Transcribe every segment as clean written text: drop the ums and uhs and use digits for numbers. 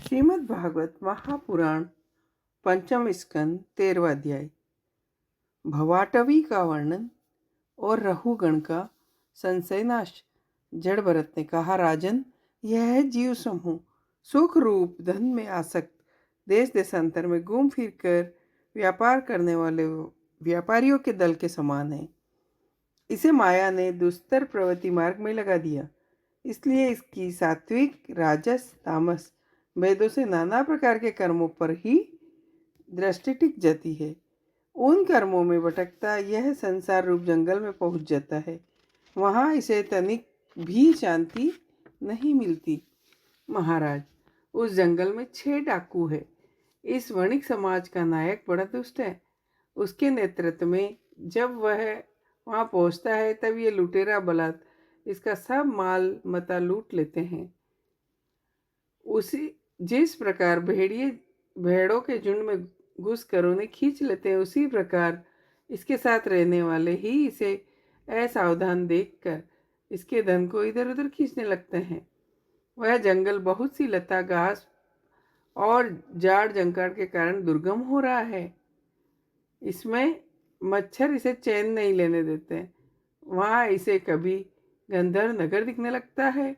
श्रीमद् भागवत महापुराण पंचम स्कंद 13वां अध्याय। भवाटवी का वर्णन और रहुगण का संशयनाश। जड़ भरत ने कहा, राजन, यह है जीव समूह, सुख रूप धन में आसक्त, देश देशांतर में घूम फिर कर व्यापार करने वाले व्यापारियों के दल के समान है। इसे माया ने दुस्तर प्रवृत्ति मार्ग में लगा दिया, इसलिए इसकी सात्विक, राजस, तामस वेदों से नाना प्रकार के कर्मों पर ही दृष्टि टिक जाती है। उन कर्मों में भटकता यह संसार रूप जंगल में पहुंच जाता है। वहां इसे तनिक भी शांति नहीं मिलती। महाराज, उस जंगल में 6 डाकू है। इस वणिक समाज का नायक बड़ा दुष्ट है। उसके नेतृत्व में जब वह वहां पहुंचता है तब ये लुटेरा बलात् इसका सब माल मता लूट लेते हैं। उसी जिस प्रकार भेड़ों के झुंड में घुस कर उन्हें खींच लेते हैं, उसी प्रकार इसके साथ रहने वाले ही इसे असावधान देखकर इसके धन को इधर उधर खींचने लगते हैं। वह जंगल बहुत सी लता, घास और जाड़ जंकाड़ के कारण दुर्गम हो रहा है। इसमें मच्छर इसे चैन नहीं लेने देते। वहाँ इसे कभी गंधर्व नगर दिखने लगता है,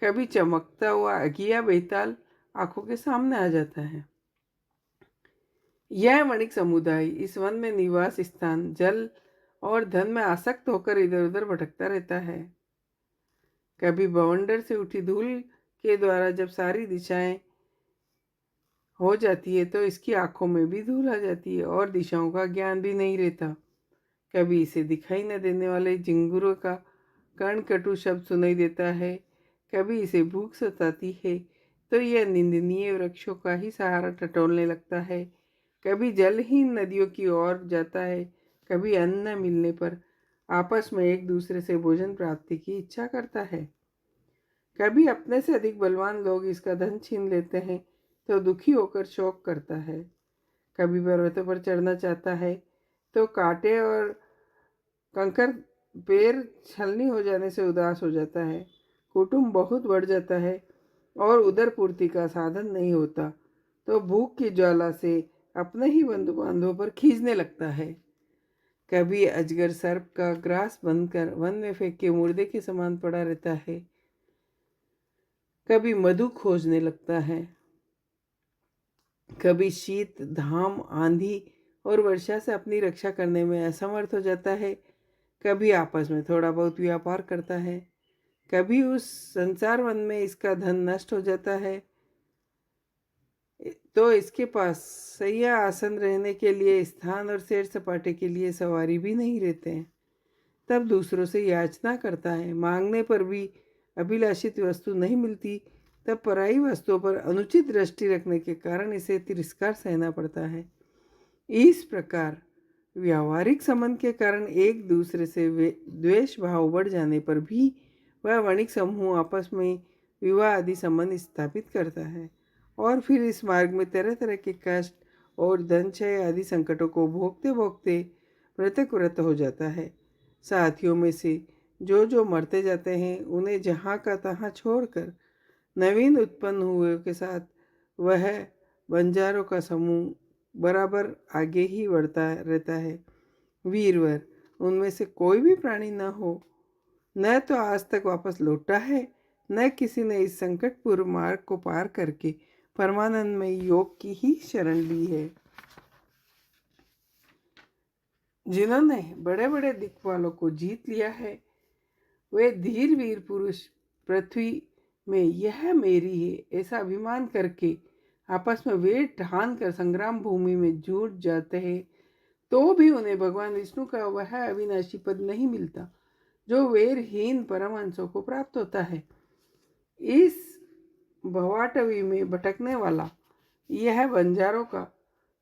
कभी चमकता हुआ अगिया बेताल आंखों के सामने आ जाता है। यह वणिक समुदाय इस वन में निवास स्थान, जल और धन में आसक्त होकर इधर उधर भटकता रहता है। कभी बवंडर से उठी धूल के द्वारा जब सारी दिशाएं हो जाती है तो इसकी आंखों में भी धूल आ जाती है और दिशाओं का ज्ञान भी नहीं रहता। कभी इसे दिखाई न देने वाले झिंगुरों का कर्णकटु शब्द सुनाई देता है। कभी इसे भूख सताती है तो यह निंदनीय वृक्षों का ही सहारा टटोलने लगता है। कभी जलहीन नदियों की ओर जाता है। कभी अन्न न मिलने पर आपस में एक दूसरे से भोजन प्राप्ति की इच्छा करता है। कभी अपने से अधिक बलवान लोग इसका धन छीन लेते हैं तो दुखी होकर शोक करता है। कभी पर्वतों पर चढ़ना चाहता है तो कांटे और कंकर पैर छलनी हो जाने से उदास हो जाता है। कुटुंब बहुत बढ़ जाता है और उदर पूर्ति का साधन नहीं होता तो भूख की ज्वाला से अपने ही बंधु बांधवों पर खींचने लगता है। कभी अजगर सर्प का ग्रास बनकर वन में फेंक के मुर्दे के समान पड़ा रहता है। कभी मधु खोजने लगता है। कभी शीत, धाम, आंधी और वर्षा से अपनी रक्षा करने में असमर्थ हो जाता है। कभी आपस में थोड़ा बहुत व्यापार करता है। कभी उस संसार वन में इसका धन नष्ट हो जाता है तो इसके पास सैया आसन रहने के लिए स्थान और सैर सपाटे के लिए सवारी भी नहीं रहते हैं। तब दूसरों से याचना करता है। मांगने पर भी अभिलाषित वस्तु नहीं मिलती तब पराई वस्तुओं पर अनुचित दृष्टि रखने के कारण इसे तिरस्कार सहना पड़ता है। इस प्रकार व्यावहारिक संबंध के कारण एक दूसरे से द्वेष भाव बढ़ जाने पर भी वह वणिक समूह आपस में विवाह आदि संबंध स्थापित करता है और फिर इस मार्ग में तरह तरह के कष्ट और धन क्षय आदि संकटों को भोगते भोगते मृतक व्रत हो जाता है। साथियों में से जो मरते जाते हैं उन्हें जहाँ का तहाँ छोड़कर नवीन उत्पन्न हुए के साथ वह बंजारों का समूह बराबर आगे ही बढ़ता रहता है। वीरवर, उनमें से कोई भी प्राणी न हो, न तो आज तक वापस लौटा है, न किसी ने इस संकटपूर्ण मार्ग को पार करके परमानंद में योग की ही शरण ली है। जिन्होंने बड़े बड़े दिक्पालों को जीत लिया है वे धीर वीर पुरुष पृथ्वी में यह मेरी है ऐसा अभिमान करके आपस में वेद ठान कर संग्राम भूमि में जुट जाते हैं तो भी उन्हें भगवान विष्णु का वह अविनाशी पद नहीं मिलता जो वेरहीन परमहंसों को प्राप्त होता है। इस भवाटवी में भटकने वाला यह बंजारों का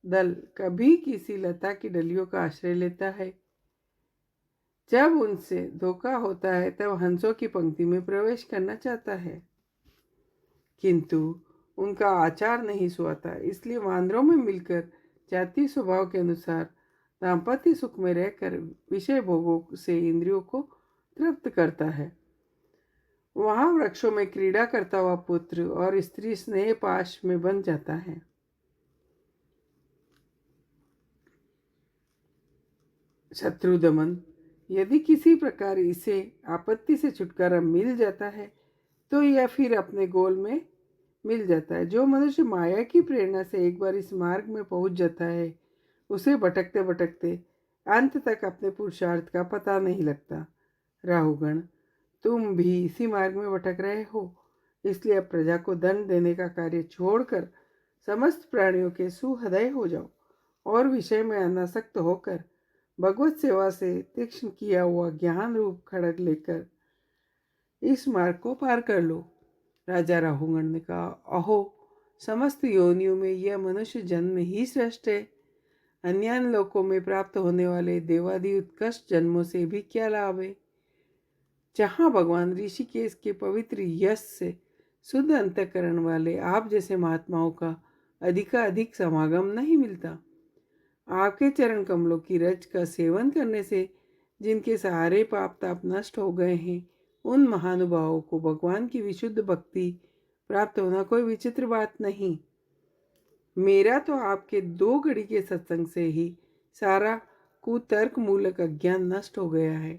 दल कभी किसी लता की डलियों का आश्रय लेता है। जब उनसे धोखा होता है तब हंसों की पंक्ति में प्रवेश करना चाहता है, किंतु उनका आचार नहीं सुहाता, इसलिए वानरों में मिलकर जाति स्वभाव के अनुसार दाम्पत्य सुख में रहकर विषय भोगों से इंद्रियों को तृप्त करता है। वहां वृक्षों में क्रीड़ा करता हुआ पुत्र और स्त्री स्नेह पाश में बंध जाता है। शत्रु दमन, यदि किसी प्रकार इसे आपत्ति से छुटकारा मिल जाता है तो यह फिर अपने गोल में मिल जाता है। जो मनुष्य माया की प्रेरणा से एक बार इस मार्ग में पहुंच जाता है उसे भटकते भटकते अंत तक अपने पुरुषार्थ का पता नहीं लगता। राहुगण, तुम भी इसी मार्ग में भटक रहे हो, इसलिए अब प्रजा को दंड देने का कार्य छोड़कर समस्त प्राणियों के सुहृदय हो जाओ और विषय में अनासक्त होकर भगवत सेवा से तीक्ष्ण किया हुआ ज्ञान रूप खड़ग लेकर इस मार्ग को पार कर लो। राजा राहुगण ने कहा, अहो, समस्त योनियों में यह मनुष्य जन्म ही श्रेष्ठ है। अन्य लोकों में प्राप्त होने वाले देवादि उत्कृष्ट जन्मों से भी क्या लाभ है, जहाँ भगवान ऋषिकेश के पवित्र यश से शुद्ध अंतःकरण वाले आप जैसे महात्माओं का अधिकाधिक समागम नहीं मिलता। आपके चरण कमलों की रज का सेवन करने से जिनके सारे पाप ताप नष्ट हो गए हैं, उन महानुभावों को भगवान की विशुद्ध भक्ति प्राप्त होना कोई विचित्र बात नहीं। मेरा तो आपके 2 घड़ी के सत्संग से ही सारा कुतर्क मूलक अज्ञान नष्ट हो गया है।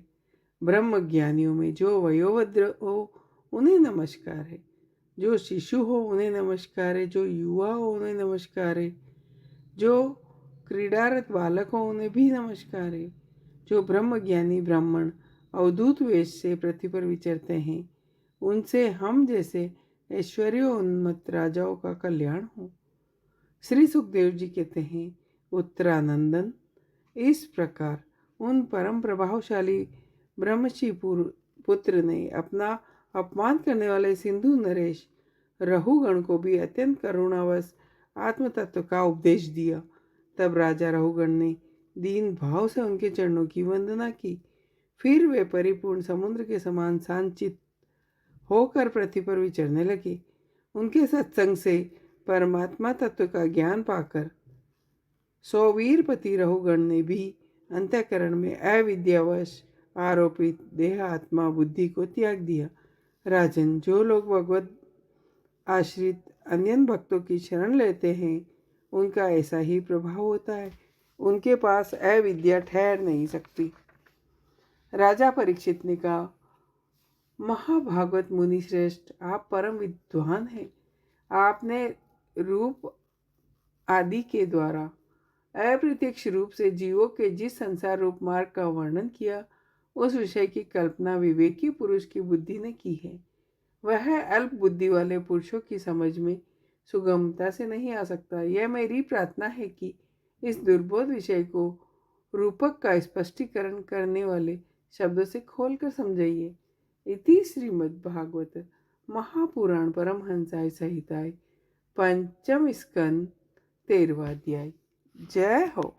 ब्रह्म ज्ञानियों में जो वयोवृद्ध हो उन्हें नमस्कार है, जो शिशु हो उन्हें नमस्कार है, जो युवा हो उन्हें नमस्कार है, जो क्रीडारत बालक हो उन्हें भी नमस्कार है। जो ब्रह्म ज्ञानी ब्राह्मण अवधूत वेश से पृथ्वी पर विचरते हैं उनसे हम जैसे ऐश्वर्योन्मत्त राजाओं का कल्याण हो। श्री सुखदेव जी कहते हैं, उत्तरानंदन, इस प्रकार उन परम प्रभावशाली ब्रह्मशी पुत्र ने अपना अपमान करने वाले सिंधु नरेश रहुगण को भी अत्यंत करुणावश आत्मतत्व का उपदेश दिया। तब राजा रहुगण ने दीन भाव से उनके चरणों की वंदना की। फिर वे परिपूर्ण समुद्र के समान शांतचित्त होकर पृथ्वी पर विचरने लगे। उनके सत्संग से परमात्मा तत्व का ज्ञान पाकर सौवीरपति रहुगण ने भी अंतःकरण में अविद्यावश आरोपित देह आत्मा बुद्धि को त्याग दिया। राजन, जो लोग भगवत आश्रित अन्य भक्तों की शरण लेते हैं उनका ऐसा ही प्रभाव होता है, उनके पास अविद्या ठहर नहीं सकती। राजा परीक्षित ने कहा, महाभागवत मुनि श्रेष्ठ, आप परम विद्वान हैं। आपने रूप आदि के द्वारा अप्रत्यक्ष रूप से जीवों के जिस संसार रूप मार्ग का वर्णन किया उस विषय की कल्पना विवेकी पुरुष की बुद्धि ने की है। वह अल्प बुद्धि वाले पुरुषों की समझ में सुगमता से नहीं आ सकता। यह मेरी प्रार्थना है कि इस दुर्बोध विषय को रूपक का स्पष्टीकरण करने वाले शब्दों से खोलकर समझाइए। इति श्रीमद्भागवत महापुराण परमहंसाय संहिताय पंचम स्कंद 13वां अध्याय। जय हो।